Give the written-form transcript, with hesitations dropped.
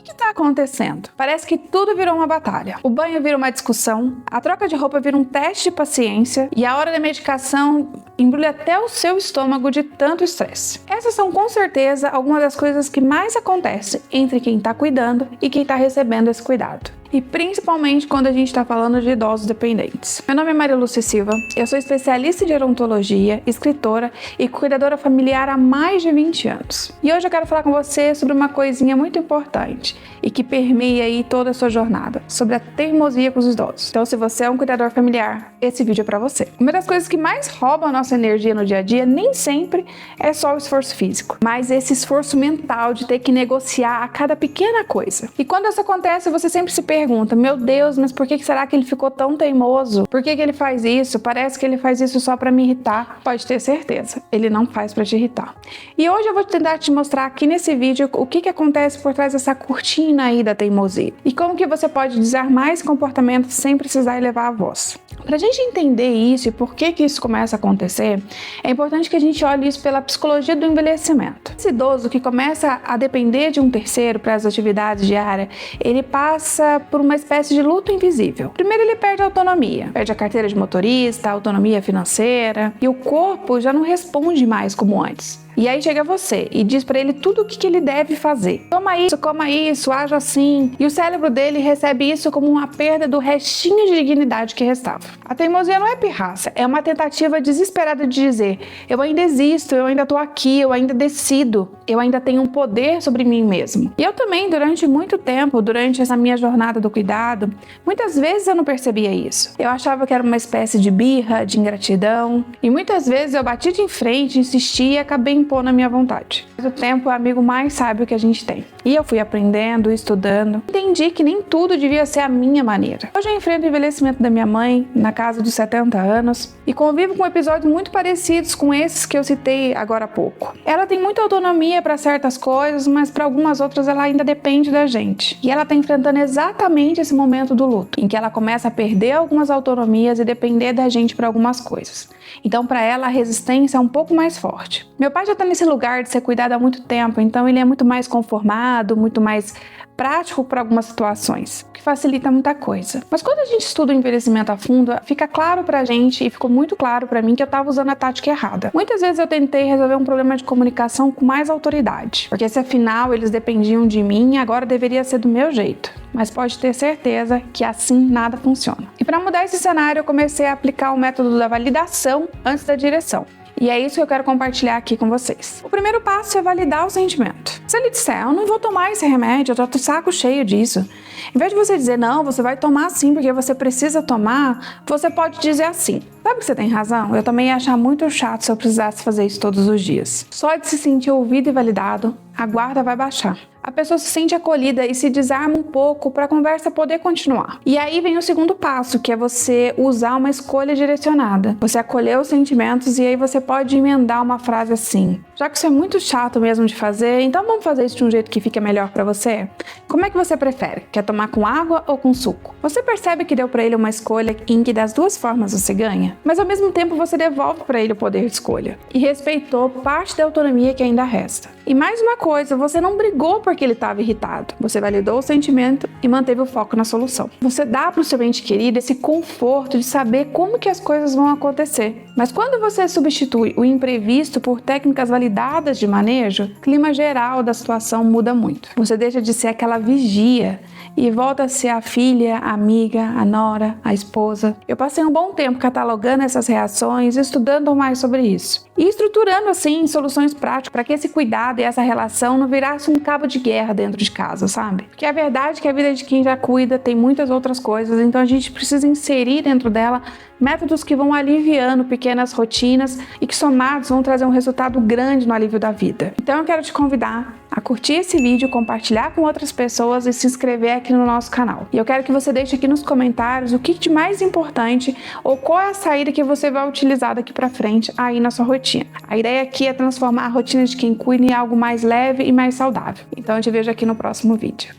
que está acontecendo? Parece que tudo virou uma batalha. O banho vira uma discussão, a troca de roupa vira um teste de paciência e a hora da medicação embrulha até o seu estômago de tanto estresse. Essas são com certeza algumas das coisas que mais acontecem entre quem está cuidando e quem está recebendo esse cuidado. E principalmente quando a gente está falando de idosos dependentes. Meu nome é Maria Lúcia Silva, eu sou especialista em gerontologia, escritora e cuidadora familiar há mais de 20 anos. E hoje eu quero falar com você sobre uma coisinha muito importante e que permeia aí toda a sua jornada, sobre a teimosia com os idosos. Então, se você é um cuidador familiar, esse vídeo é para você. Uma das coisas que mais roubam a nossa energia no dia a dia nem sempre é só o esforço físico, mas esse esforço mental de ter que negociar a cada pequena coisa. E quando isso acontece, você sempre se pergunta, meu Deus, mas por que será que ele ficou tão teimoso? Por que ele faz isso? Parece que ele faz isso só para me irritar. Pode ter certeza, ele não faz para te irritar. E hoje eu vou tentar te mostrar aqui nesse vídeo o que acontece por trás dessa cortina aí da teimosia. E como que você pode desarmar esse comportamento sem precisar elevar a voz. Pra gente entender isso e por que isso começa a acontecer, é importante que a gente olhe isso pela psicologia do envelhecimento. Esse idoso que começa a depender de um terceiro para as atividades diárias, ele passa por uma espécie de luto invisível. Primeiro ele perde a autonomia, perde a carteira de motorista, a autonomia financeira, e o corpo já não responde mais como antes. E aí chega você e diz pra ele tudo o que ele deve fazer. Toma isso, coma isso, haja assim. E o cérebro dele recebe isso como uma perda do restinho de dignidade que restava. A teimosia não é pirraça, é uma tentativa desesperada de dizer: eu ainda existo, eu ainda tô aqui, eu ainda decido, eu ainda tenho um poder sobre mim mesmo. E eu também, durante muito tempo, durante essa minha jornada do cuidado, muitas vezes eu não percebia isso. Eu achava que era uma espécie de birra, de ingratidão. E muitas vezes eu bati de frente, insistia e acabei impor na minha vontade. Mas o tempo é o amigo mais sábio que a gente tem. E eu fui aprendendo, estudando. Entendi que nem tudo devia ser a minha maneira. Hoje eu enfrento o envelhecimento da minha mãe, na casa dos 70 anos, e convivo com episódios muito parecidos com esses que eu citei agora há pouco. Ela tem muita autonomia para certas coisas, mas para algumas outras ela ainda depende da gente. E ela está enfrentando exatamente esse momento do luto, em que ela começa a perder algumas autonomias e depender da gente para algumas coisas. Então, para ela, a resistência é um pouco mais forte. Meu pai já está nesse lugar de ser cuidado há muito tempo, então ele é muito mais conformado, muito mais prático para algumas situações, que facilita muita coisa. Mas quando a gente estuda o envelhecimento a fundo, fica claro pra gente, e ficou muito claro pra mim, que eu estava usando a tática errada. Muitas vezes eu tentei resolver um problema de comunicação com mais autoridade, porque se afinal eles dependiam de mim, agora deveria ser do meu jeito. Mas pode ter certeza que assim nada funciona. E para mudar esse cenário, eu comecei a aplicar o método da validação antes da direção. E é isso que eu quero compartilhar aqui com vocês. O primeiro passo é validar o sentimento. Se ele disser, eu não vou tomar esse remédio, eu tô de saco cheio disso. Em vez de você dizer, não, você vai tomar sim, porque você precisa tomar, você pode dizer assim: sabe que você tem razão? Eu também ia achar muito chato se eu precisasse fazer isso todos os dias. Só de se sentir ouvido e validado, a guarda vai baixar. A pessoa se sente acolhida e se desarma um pouco para a conversa poder continuar. E aí vem o segundo passo, que é você usar uma escolha direcionada. Você acolher os sentimentos e aí você pode emendar uma frase assim: já que isso é muito chato mesmo de fazer, então vamos fazer isso de um jeito que fique melhor para você? Como é que você prefere? Quer tomar com água ou com suco? Você percebe que deu para ele uma escolha em que das duas formas você ganha, mas ao mesmo tempo você devolve para ele o poder de escolha e respeitou parte da autonomia que ainda resta. E mais uma coisa, você não brigou porque ele estava irritado. Você validou o sentimento e manteve o foco na solução. Você dá para o seu ente querido esse conforto de saber como que as coisas vão acontecer. Mas quando você substitui o imprevisto por técnicas validadas de manejo, o clima geral da situação muda muito. Você deixa de ser aquela vigia e volta a ser a filha, a amiga, a nora, a esposa. Eu passei um bom tempo catalogando essas reações, estudando mais sobre isso e estruturando assim soluções práticas para que esse cuidado e essa relação não virasse um cabo de guerra dentro de casa, sabe? Porque a verdade é que a vida de quem já cuida tem muitas outras coisas, então a gente precisa inserir dentro dela métodos que vão aliviando pequenas rotinas e que somados vão trazer um resultado grande no alívio da vida. Então eu quero te convidar a curtir esse vídeo, compartilhar com outras pessoas e se inscrever aqui no nosso canal. E eu quero que você deixe aqui nos comentários o que de mais importante ou qual é a saída que você vai utilizar daqui pra frente aí na sua rotina. A ideia aqui é transformar a rotina de quem cuida em algo mais leve e mais saudável. Então eu te vejo aqui no próximo vídeo.